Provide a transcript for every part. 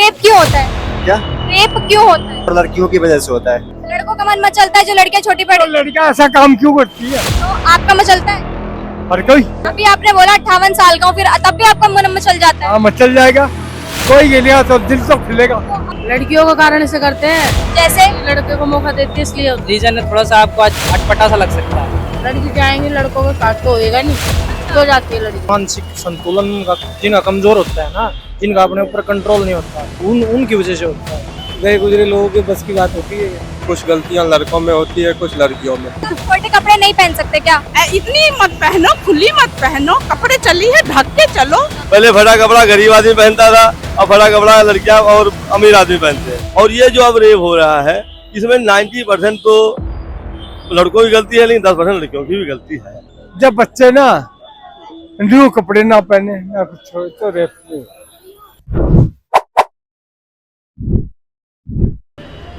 Rape क्यों होता है? क्या? रेप क्यों होता है? और लड़कियों की वजह से होता है। लड़कों का मन मचलता है जो लड़कियां छोटी बड़ी, तो लड़कियां ऐसा काम क्यों करती है? तो आपका मचलता है? हर कोई अभी आपने बोला 58 साल का हूँ, फिर तब भी आपका मन मचल जाता है। हाँ मचल जाएगा, कोई गिलिया तो दिल तो खुलेगा। लड़कियों के कारण से करते हैं, जैसे लड़के को मौका देते हैं इसलिए। रीजन थोड़ा सा आपको अटपटा सा लग सकता है। लड़की जाएंगे लड़कों के साथ तो होएगा नहीं, तो जाती है लड़की। मानसिक संतुलन का जिनका कमजोर होता है ना, जिनका अपने ऊपर कंट्रोल नहीं होता, उनकी वजह से होता है। गए गुजरे लोगों के बस की बात होती है। कुछ गलतियां लड़कों में होती है, कुछ लड़कियों में। छोटे कपड़े नहीं पहन सकते क्या? इतनी मत पहनो, खुली मत पहनो, कपड़े चली है ढक के चलो। पहले फटा कपड़ा गरीब आदमी पहनता था, अब फटा कपड़ा लड़कियां और अमीर आदमी पहनते हैं। और ये जो अब रेप हो रहा है, इसमें 90% तो लड़कों की गलती है, लेकिन 10% लड़कियों की भी गलती है। जब बच्चे ना न्यू कपड़े ना पहने ना कुछ हो तो रेप नहीं।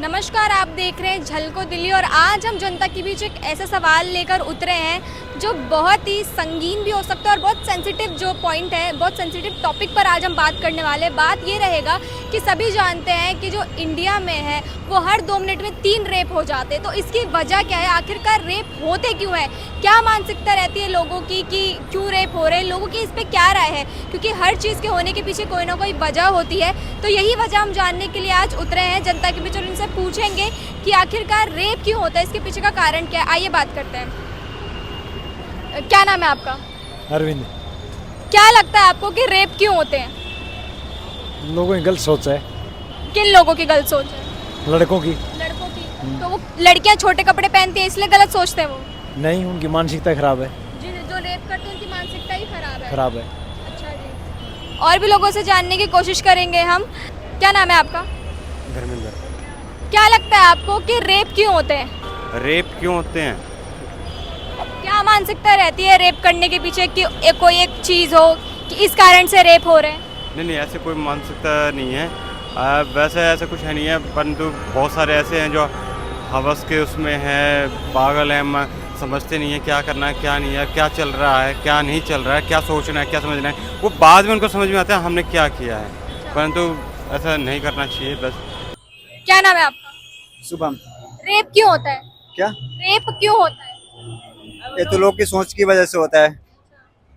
नमस्कार, आप देख रहे हैं झलको दिल्ली और आज हम जनता के बीच एक ऐसा सवाल लेकर उतरे हैं जो बहुत ही संगीन भी हो सकता है और बहुत सेंसिटिव जो पॉइंट है, बहुत सेंसिटिव टॉपिक पर आज हम बात करने वाले हैं। बात ये रहेगा कि सभी जानते हैं कि जो इंडिया में है वो हर 2 मिनट में 3 रेप हो जाते हैं। तो इसकी वजह क्या है? आखिरकार रेप होते क्यों है? क्या मानसिकता रहती है लोगों की कि क्यों रेप हो रहे हैं? लोगों की इस पर क्या राय है? क्योंकि हर चीज़ के होने के पीछे कोई ना कोई वजह होती है। तो यही वजह हम जानने के लिए आज उतरे हैं जनता के बीच और इनसे पूछेंगे कि आखिरकार रेप क्यों होता है, इसके पीछे का कारण क्या है। आइए बात करते हैं। क्या नाम है आपका? अरविंद। क्या लगता है आपको कि रेप क्यों होते हैं? लोगों की गलत सोच है, किन लोगों की गलत सोच है? लड़कों की लड़कों की। तो वो लड़कियां छोटे कपड़े पहनती हैं इसलिए गलत सोचते हैं वो? नहीं, उनकी मानसिकता खराब है। जो रेप करते हैं उनकी मानसिकता ही खराब है। अच्छा जी। और भी लोगों से जानने की कोशिश करेंगे हम। क्या नाम है आपका? धर्मेंद्र। क्या लगता है आपको कि रेप क्यों होते हैं? रेप क्यों होते हैं? क्या मानसिकता रहती है रेप करने के पीछे कि कोई एक चीज़ हो कि इस कारण से रेप हो रहे हैं? नहीं, ऐसे कोई मानसिकता नहीं है। वैसे ऐसा कुछ है नहीं है, परंतु बहुत सारे ऐसे हैं जो हवस के उसमें है, पागल हैं, समझते नहीं है क्या करना है क्या नहीं है, क्या चल रहा है क्या नहीं चल रहा है, क्या सोचना है क्या समझना है। वो बाद में उनको समझ में आता है हमने क्या किया है, परंतु ऐसा नहीं करना चाहिए। बस। क्या नाम है आपका? शुभम। रेप क्यों होता है? क्या? रेप क्यों होता है? ये तो लोग की सोच की वजह से होता है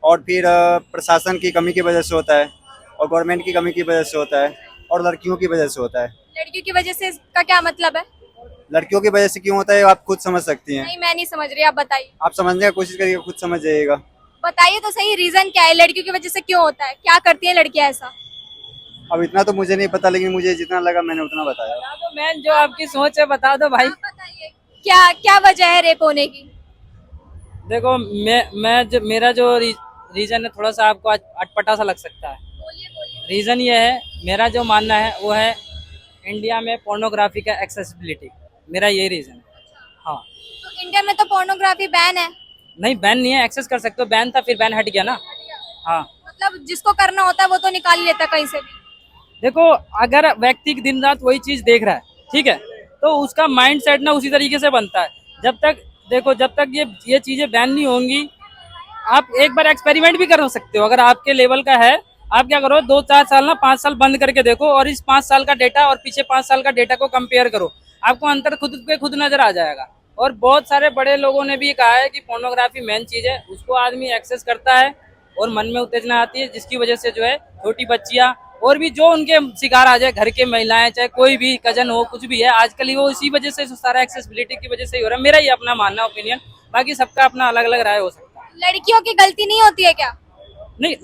और फिर प्रशासन की कमी की वजह से होता है और गवर्नमेंट की कमी की वजह से होता है और लड़कियों की वजह से होता है। लड़कियों की वजह से इसका क्या मतलब है? लड़कियों की वजह से क्यों होता है आप खुद समझ सकती हैं। नहीं, मैं नहीं समझ रही, आप बताइए। आप समझने की कोशिश करिए, खुद समझ जाइएगा। बताइए तो सही, रीजन क्या है? लड़कियों की वजह से क्यों होता है? क्या करती है लड़कियां ऐसा? अब इतना तो मुझे नहीं पता, लेकिन मुझे जितना लगा मैंने उतना बताया। बता दो मैन, जो आपकी सोच है बता दो भाई। आप बताइए क्या क्या वजह है रेप होने की? देखो मेरा जो रीजन है थोड़ा सा आपको अटपटा सा लग सकता है। रीजन ये है, मेरा जो मानना है वो है इंडिया में पोर्नोग्राफी का एक्सेसिबिलिटी। मेरा यही रीजन है। हाँ। तो इंडिया में तो पोर्नोग्राफी बैन है। नहीं, बैन नहीं है, एक्सेस कर सकते हो। बैन था, फिर बैन हट गया ना। हाँ। मतलब जिसको करना होता है वो तो निकाल ही लेता है कहीं से भी। देखो, अगर व्यक्ति दिन रात वही चीज देख रहा है, ठीक है, तो उसका माइंड सेट ना उसी तरीके से बनता है। जब तक ये चीजें बैन नहीं होंगी, आप एक बार एक्सपेरिमेंट भी कर सकते हो। अगर आपके लेवल का है, आप क्या करो, 2-4 साल ना 5 साल बंद करके देखो और इस 5 साल का डेटा और पीछे 5 साल का डेटा को कंपेयर करो। आपको अंतर खुद पे खुद नजर आ जाएगा। और बहुत सारे बड़े लोगों ने भी कहा है कि पोर्नोग्राफी मेन चीज है, उसको आदमी एक्सेस करता है और मन में उत्तेजना आती है, जिसकी वजह से जो है छोटी बच्चियां और भी जो उनके शिकार आ जाए, घर के महिलाएं, चाहे कोई भी कजन हो, कुछ भी है, आजकल वो इसी वजह से सारा एक्सेसिबिलिटी की वजह से ही हो रहा है। मेरा ये अपना मानना, ओपिनियन। बाकी सबका अपना अलग अलग राय हो सकता है। लड़कियों की गलती नहीं होती है क्या? नहीं,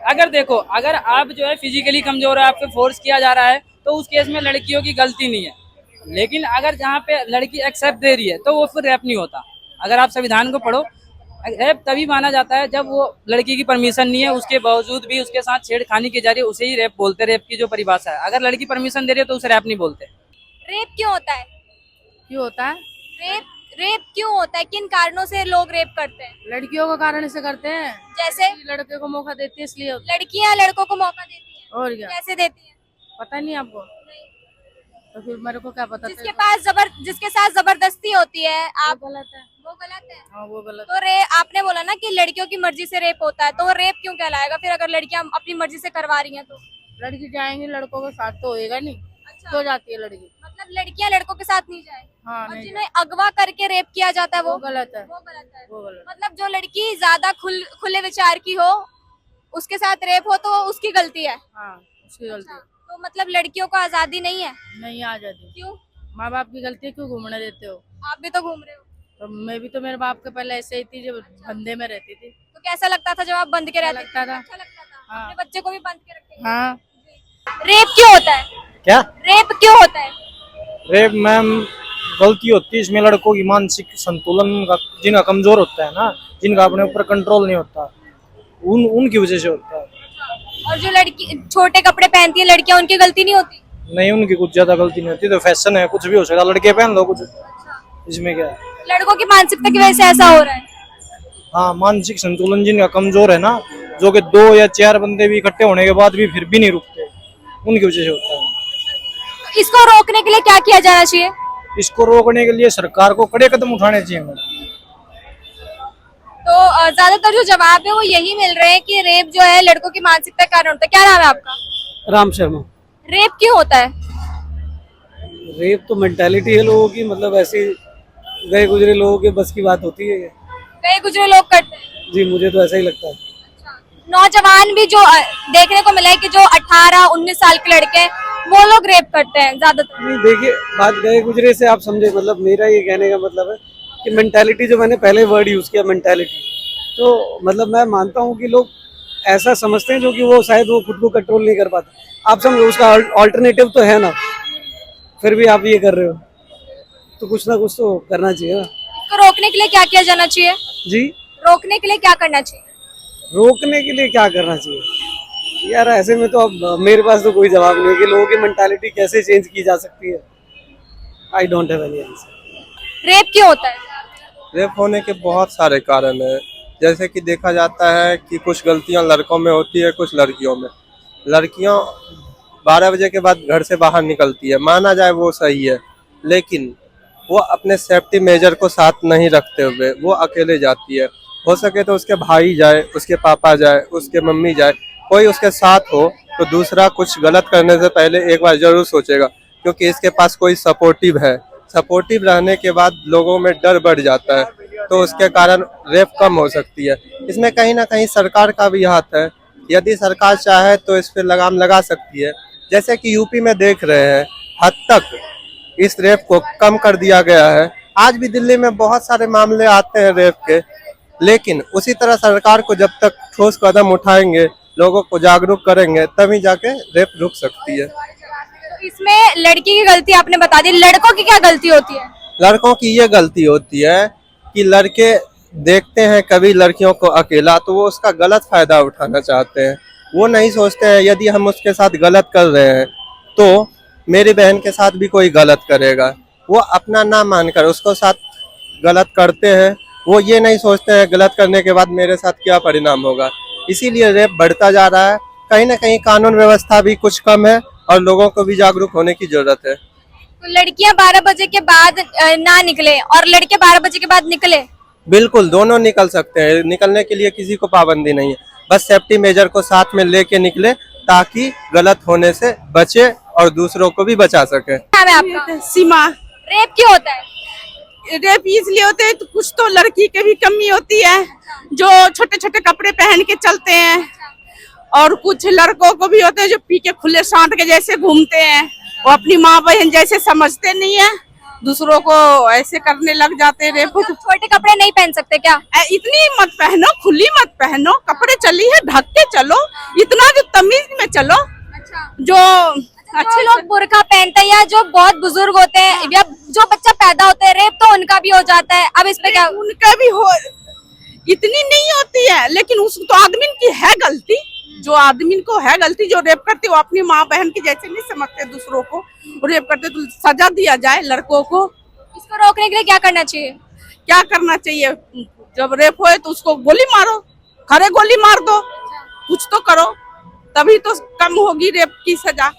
अगर देखो, अगर आप जो है फिजिकली कमजोर है, आपको फोर्स किया जा रहा है, तो उस केस में लड़कियों की गलती नहीं है। लेकिन अगर जहाँ पे लड़की एक्सेप्ट दे रही है तो वो फिर रेप नहीं होता। अगर आप संविधान को पढ़ो, रेप तभी माना जाता है जब वो लड़की की परमिशन नहीं है, उसके बावजूद भी उसके साथ छेड़खानी की जा रही है, उसे ही रेप बोलते हैं। रेप की जो परिभाषा है, अगर लड़की परमिशन दे रही है तो उसे रेप नहीं बोलते। रेप क्यों होता है? क्यों होता है? रेप क्यों होता है? किन कारणों से लोग रेप करते हैं? लड़कियों के कारण से करते हैं, जैसे लड़के को मौका देते हैं इसलिए। लड़कियां लड़कों को मौका देती हैं। और क्या? कैसे देती हैं? पता नहीं आपको? तो फिर मेरे को क्या पता? जिसके साथ जबरदस्ती होती है, आप गलत है। वो गलत है। हाँ, वो गलत। तो आपने बोला ना कि लड़कियों की मर्जी से रेप होता है, तो वो रेप क्यों कहलाएगा फिर अगर लड़कियां अपनी मर्जी से करवा रही हैं तो? लड़की जाएंगी लड़कों के साथ तो होएगा नहीं। अच्छा। क्यों जाती है लड़की? मतलब लड़कियां लड़कों के साथ नहीं जाए हाँ और नहीं, जिन्हें अगवा करके रेप किया जाता है वो गलत है, वो गलत है। वो गलत। मतलब जो लड़की ज्यादा खुले विचार की हो उसके साथ रेप हो तो उसकी गलती है। हाँ उसकी गलती है। तो मतलब लड़कियों को आजादी नहीं है? नहीं आ जाती। क्यों? माँ बाप की गलती है, क्यों घूमने देते हो? आप भी तो घूम रहे हो, तो मैं भी तो मेरे बाप के पहले ऐसे ही थी, जब धंधे में रहती थी। तो कैसा लगता था जब आप बंद के अच्छा रहते लगता था। अच्छा लगता था। हाँ। अपने बच्चे को भी बंद के रखेंगे। हाँ। रेप क्यों होता है? क्या रेप क्यों होता है? रेप मैम गलती होती है इसमें, लड़कों की मानसिक संतुलन का, जिनका कमजोर होता है ना, जिनका अपने ऊपर कंट्रोल नहीं होता, उनकी वजह से होता है। और जो लड़की छोटे कपड़े पहनती है लड़कियां, उनकी गलती नहीं होती? नहीं, उनकी कुछ ज्यादा गलती नहीं होती, तो फैशन है, कुछ भी हो सकता, लड़के पहन लो कुछ, इसमें क्या है। लड़कों की मानसिकता की वजह से ऐसा हो रहा है। हाँ, मानसिक संतुलन जिनका कमजोर है ना, जो कि 2 या 4 बंदे भी इकट्ठे होने के बाद भी फिर भी नहीं रुकते, उनकी वजह से होता है। इसको रोकने के लिए क्या किया जाना चाहिए? इसको रोकने के लिए सरकार को कड़े कदम उठाने चाहिए मैडम। तो ज्यादातर जो जवाब है वो यही मिल रहे हैं कि रेप जो है लड़कों की मानसिकता के कारण होता है। क्या नाम है आपका? राम शर्मा। रेप क्यों होता है? रेप तो मेंटालिटी है लोगों की, मतलब ऐसे गए गुजरे लोगों के बस की बात होती है ये। कई गुजरे लोग करते हैं। जी, मुझे तो ऐसा ही लगता है। नौजवान भी जो देखने को मिला है कि जो 18-19 साल के लड़के हैं वो लोग रेप करते हैं ज्यादातर। नहीं, देखिए, बात गए गुजरे से आप समझे, मतलब मेरा ये कहने का मतलब है कि मेंटालिटी, जो मैंने पहले वर्ड यूज किया मेंटालिटी, तो मतलब मैं मानता हूँ कि लोग ऐसा समझते हैं जो कि वो शायद वो खुद को कंट्रोल नहीं कर पाते। आप समझो, उसका ऑल्टरनेटिव तो है ना, फिर भी आप ये कर रहे हो, तो कुछ ना कुछ तो करना चाहिए ना। इसको रोकने के लिए क्या किया जाना चाहिए? जी, रोकने के लिए क्या करना चाहिए? रोकने के लिए क्या करना चाहिए यार, ऐसे में तो अब मेरे पास तो कोई जवाब नहीं है कि लोगों की मेंटालिटी कैसे चेंज की जा सकती है। I don't have any answer. Rape क्यों होता है? रेप होने के बहुत सारे कारण हैं। जैसे कि देखा जाता है कि कुछ गलतियां लड़कों में होती है, कुछ लड़कियों में। लड़कियां 12 बजे के बाद घर से बाहर निकलती है, माना जाए वो सही है, लेकिन वो अपने सेफ्टी मेजर को साथ नहीं रखते हुए वो अकेले जाती है। हो सके तो उसके भाई जाए, उसके पापा जाए, उसके मम्मी जाए, कोई उसके साथ हो तो दूसरा कुछ गलत करने से पहले एक बार जरूर सोचेगा, क्योंकि इसके पास कोई सपोर्टिव है। सपोर्टिव रहने के बाद लोगों में डर बढ़ जाता है, तो उसके कारण रेप कम हो सकती है। इसमें कहीं ना कहीं सरकार का भी हाथ है। यदि सरकार चाहे तो इस पर लगाम लगा सकती है। जैसे कि यूपी में देख रहे हैं, हद तक इस रेप को कम कर दिया गया है। आज भी दिल्ली में बहुत सारे मामले आते हैं रेप के, लेकिन उसी तरह सरकार को जब तक ठोस कदम उठाएंगे, लोगों को जागरूक करेंगे, तभी जाके रेप रुक सकती है। तो इसमें लड़की की गलती आपने बता दी, लड़कों की क्या गलती होती है? लड़कों की ये गलती होती है कि लड़के देखते हैं कभी लड़कियों को अकेला, तो वो उसका गलत फायदा उठाना चाहते हैं। वो नहीं सोचते हैं यदि हम उसके साथ गलत कर रहे हैं तो मेरी बहन के साथ भी कोई गलत करेगा। वो अपना ना मानकर उसको साथ गलत करते हैं। वो ये नहीं सोचते हैं गलत करने के बाद मेरे साथ क्या परिणाम होगा। इसीलिए रेप बढ़ता जा रहा है। कहीं ना कहीं कानून व्यवस्था भी कुछ कम है और लोगों को भी जागरूक होने की जरूरत है। तो लड़कियां 12 बजे के बाद ना निकले और लड़के 12 बजे के बाद निकले? बिल्कुल, दोनों निकल सकते हैं। निकलने के लिए किसी को पाबंदी नहीं है, बस सेफ्टी मेजर को साथ में लेके निकले ताकि गलत होने से बचे और दूसरों को भी बचा सके। नाम है आपका? सीमा। रेप क्यों होता है? रेप इसलिए होते हैं तो कुछ तो लड़की की भी कमी होती है, जो छोटे छोटे कपड़े पहन के चलते हैं, और कुछ लड़कों को भी होते हैं जो पी के खुले सांड के जैसे घूमते हैं। वो अपनी माँ बहन जैसे समझते नहीं है, दूसरों को ऐसे करने लग जाते हैं। रेप छोटे कपड़े नहीं पहन सकते क्या? इतनी मत पहनो, खुली मत पहनो, कपड़े चली है ढक के चलो, इतना जो तमीज में चलो। जो अच्छे लोग बुर्का पहनते हैं या जो बहुत बुजुर्ग होते हैं या जो बच्चा पैदा होता है, रेप तो उनका भी हो जाता है। अब इस पे क्या? उनका भी हो, इतनी नहीं होती है, लेकिन उस तो आदमी की है गलती। जो आदमी को है गलती, जो रेप करते वो अपनी माँ बहन की जैसे नहीं समझते, दूसरों को रेप करते तो सजा दिया जाए लड़कों को। इसको रोकने के लिए क्या करना चाहिए? क्या करना चाहिए? जब रेप होए तो उसको गोली मारो, खरे गोली मार दो, कुछ तो करो, तभी तो कम होगी रेप की सजा।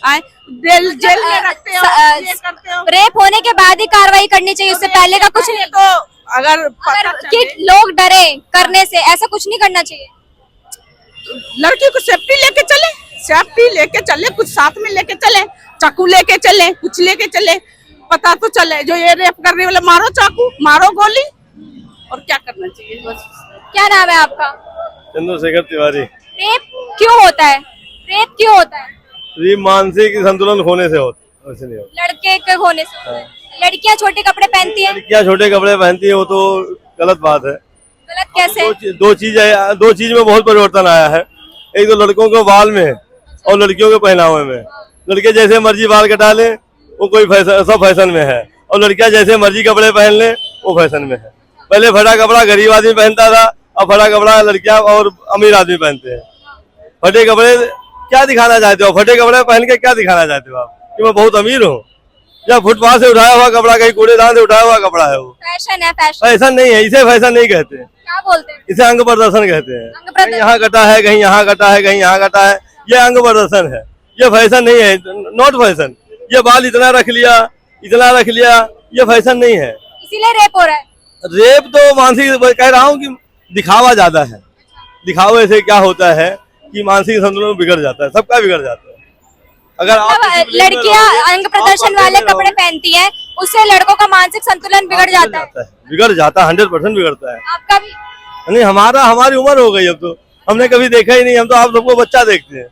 जेल में रखते हो, ये करते हो। रेप होने के बाद ही कार्रवाई करनी चाहिए, इससे पहले का कुछ नहीं। तो अगर कि लोग डरे करने से, ऐसा कुछ नहीं करना चाहिए। लड़की को सेफ्टी लेके चले, सेफ्टी लेके चले, कुछ साथ में लेके चले, चाकू लेके चले, कुछ लेके चले, पता तो चले। जो ये रेप करने वाले, मारो चाकू, मारो गोली, और क्या करना चाहिए बस। क्या नाम है आपका? चंद्रशेखर तिवारी। रेप क्यों होता है? रेप क्यों होता है? ये मानसिक संतुलन खोने से होता है, वैसे नहीं होता। लड़के के होने से होता है। लड़कियां छोटे कपड़े पहनती हैं, क्या छोटे कपड़े पहनती है, वो तो गलत बात है। गलत कैसे? दो चीज में बहुत परिवर्तन आया है। एक तो लड़कों के बाल में और लड़कियों के पहनावे में। लड़के जैसे मर्जी बाल कटा ले, वो कोई फैशन, सब फैशन में है, और लड़कियां जैसे मर्जी कपड़े पहन ले, वो फैशन में है। पहले फटा कपड़ा गरीब आदमी पहनता था, अब फटा कपड़ा लड़कियां और अमीर आदमी पहनते हैं। फटे कपड़े क्या दिखाना चाहते हो? फटे कपड़े पहन के क्या दिखाना चाहते हो आप, कि मैं बहुत अमीर हूँ? या फुटपाथ से उठाया हुआ कपड़ा, कहीं कूड़ेदान से उठाया हुआ कपड़ा है वो? फैशन है, फैशन। फैशन नहीं है, इसे फैशन नहीं कहते। क्या बोलते हैं? इसे अंग प्रदर्शन कहते हैं। अंग प्रदर्शन। कहीं यहाँ कटा है, कहीं यहाँ कटा है, कहीं यहाँ कटा है, ये अंग प्रदर्शन है, ये फैशन नहीं है, नॉट फैशन। ये बाल इतना रख लिया, इतना रख लिया, ये फैशन नहीं है। इसीलिए रेप हो रहा है। रेप तो मानसिक, कह रहा हूँ कि दिखावा ज्यादा है। दिखावे से क्या होता है कि मानसिक संतुलन बिगड़ जाता है, सबका बिगड़ जाता है। अगर आप लड़कियां अंग प्रदर्शन वाले कपड़े पहनती हैं, उससे लड़कों का मानसिक संतुलन बिगड़ जाता है। बिगड़ जाता है, 100% बिगड़ता है। आपका भी? नहीं, हमारी उम्र हो गई, अब तो हमने कभी देखा ही नहीं। हम तो आप सबको बच्चा देखते हैं,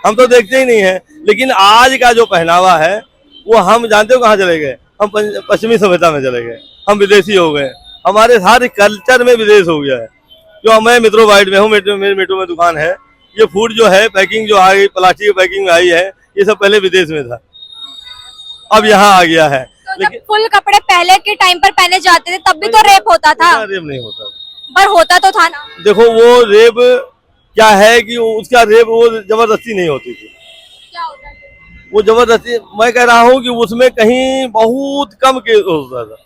हम तो देखते ही नहीं है। लेकिन आज का जो पहनावा है, वो हम जानते हो कहाँ चले गए? हम पश्चिमी सभ्यता में चले गए, हम विदेशी हो गए। हमारे सारे कल्चर में विदेश हो गया है। जो मैं मेट्रो वाइड में हूँ, मेरे मेट्रो में दुकान है। ये फूड जो है, पैकिंग जो आ गई, प्लास्टिक की पैकिंग में आई है, ये सब पहले विदेश में था, अब यहाँ आ गया है। तो जब फुल कपड़े पहले के टाइम पर पहने जाते थे, तब भी तो रेप होता था। रेप नहीं होता, पर होता तो था ना। देखो वो रेप क्या है कि उसका रेप वो जबरदस्ती नहीं होती थी। क्या होता है? वो जबरदस्ती, मैं कह रहा हूँ कि उसमें कहीं बहुत कम केस होता था।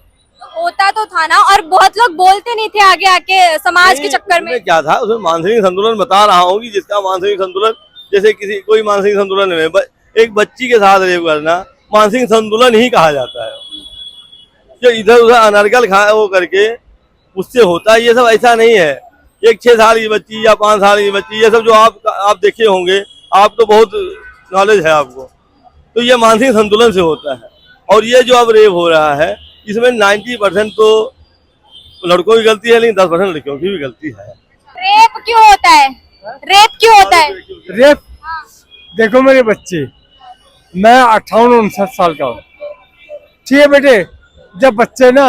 होता तो था ना, और बहुत लोग बोलते नहीं थे आगे आके समाज के चक्कर में। क्या था उसमें? मानसिक संतुलन बता रहा हूँ कि जिसका मानसिक संतुलन, जैसे किसी कोई मानसिक संतुलन में एक बच्ची के साथ रेप करना मानसिक संतुलन ही कहा जाता है। जो इधर उधर अनर्गल वो करके उससे होता है, ये सब ऐसा नहीं है। एक 6 साल की बच्ची या 5 साल की बच्ची, ये सब जो आप देखे होंगे, आप तो बहुत नॉलेज है आपको, तो ये मानसिक संतुलन से होता है। और ये जो अब रेप हो रहा है, इसमें 90% तो लड़कों की गलती है, लेकिन 10% लड़कियों की भी गलती है। रेप क्यों होता है? रेप क्यों होता है? रेप, देखो मेरे बच्चे, मैं 58-59 साल का हूँ, ठीक है बेटे। जब बच्चे ना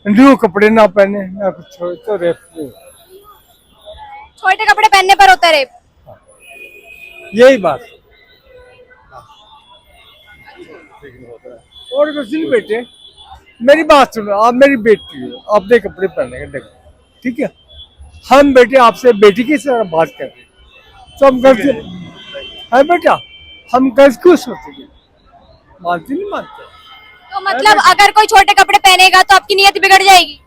न्यू कपड़े ना पहने ना कुछ, तो रेप नहीं। छोटे कपड़े पहनने पर होता है रेप? यही बात। और कुछ नहीं बेटे, मेरी बात सुनो, आप मेरी बेटी हो, आपने कपड़े पहने के देखो, ठीक है। हम बेटे आपसे बेटी की तरह बात कर रहे हैं, तो हम गलत है बेटा, हम गलत क्यों सोचेंगे? मानते नहीं मानते? तो मतलब अगर कोई छोटे कपड़े पहनेगा तो आपकी नीयत बिगड़ जाएगी?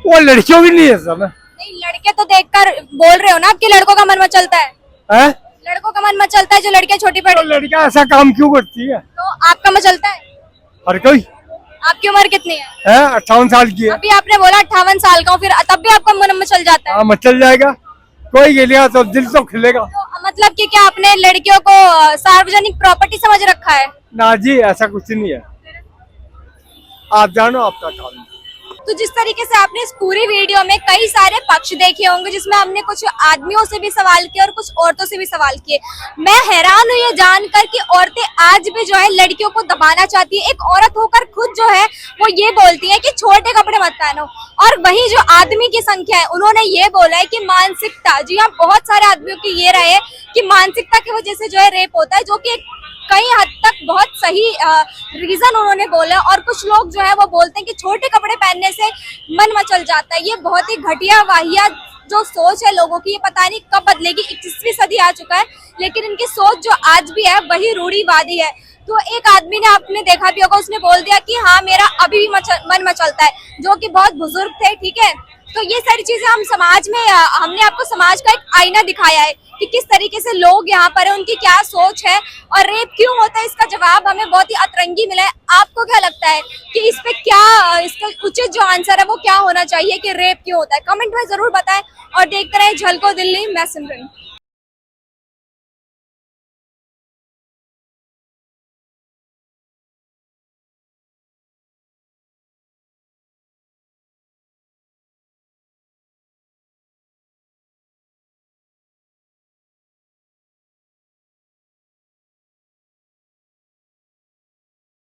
वो लड़कियों की नहीं है सब। नहीं, लड़के तो देखकर बोल रहे हो ना आपके लड़कों का मन मचलता है। लड़कों का मन मचलता है जो लड़कियां छोटी पहने। तो लड़कियां ऐसा काम क्यों करती है? तो आपका मचलता है? हर कोई। आपकी उम्र कितनी है? 58 साल की है। अभी आपने बोला 58 साल का हूँ, फिर तब भी आपका मन मचल जाता है? हाँ, मचल जाएगा, कोई गिलेगा तो दिल तो खिलेगा। तो मतलब कि क्या आपने लड़कियों को सार्वजनिक प्रॉपर्टी समझ रखा है? ना जी, ऐसा कुछ नहीं है, आप जानो आपका काम। तो जिस तरीके से आपने इस पूरी वीडियो में कई सारे पक्ष देखे होंगे, जिसमें हमने कुछ आदमियों से भी सवाल किए और कुछ औरतों से भी सवाल किए। मैं हैरान हूँ ये जानकर कि औरतें आज भी जो है लड़कियों को दबाना चाहती है। एक औरत होकर खुद जो है वो ये बोलती है कि छोटे कपड़े मत पहनो, और वही जो आदमी की संख्या है उन्होंने ये बोला है कि मानसिकता, जी हाँ, बहुत सारे आदमियों की ये रहे कि मानसिकता की वजह से जो है रेप होता है, जो कि कई हद तक बहुत सही रीजन उन्होंने बोला। और कुछ लोग जो है वो बोलते हैं कि छोटे कपड़े पहनने से मन मचल जाता है। ये बहुत ही घटिया वाहियात जो सोच है लोगों की, ये पता नहीं कब बदलेगी। 21वीं सदी आ चुका है, लेकिन इनकी सोच जो आज भी है वही रूढ़िवादी है। तो एक आदमी ने, आपने देखा भी होगा, उसने बोल दिया कि हाँ मेरा अभी भी मन मचलता है, जो कि बहुत बुजुर्ग थे, ठीक है। तो ये सारी चीजें हम समाज में, हमने आपको समाज का एक आईना दिखाया है कि किस तरीके से लोग यहाँ पर है, उनकी क्या सोच है, और रेप क्यों होता है इसका जवाब हमें बहुत ही अतरंगी मिला है। आपको क्या लगता है कि इस पे क्या, इसका उचित जो आंसर है वो क्या होना चाहिए कि रेप क्यों होता है? कमेंट में जरूर बताएं और देखते रहें झलको दिल्ली। मैं सिमरन।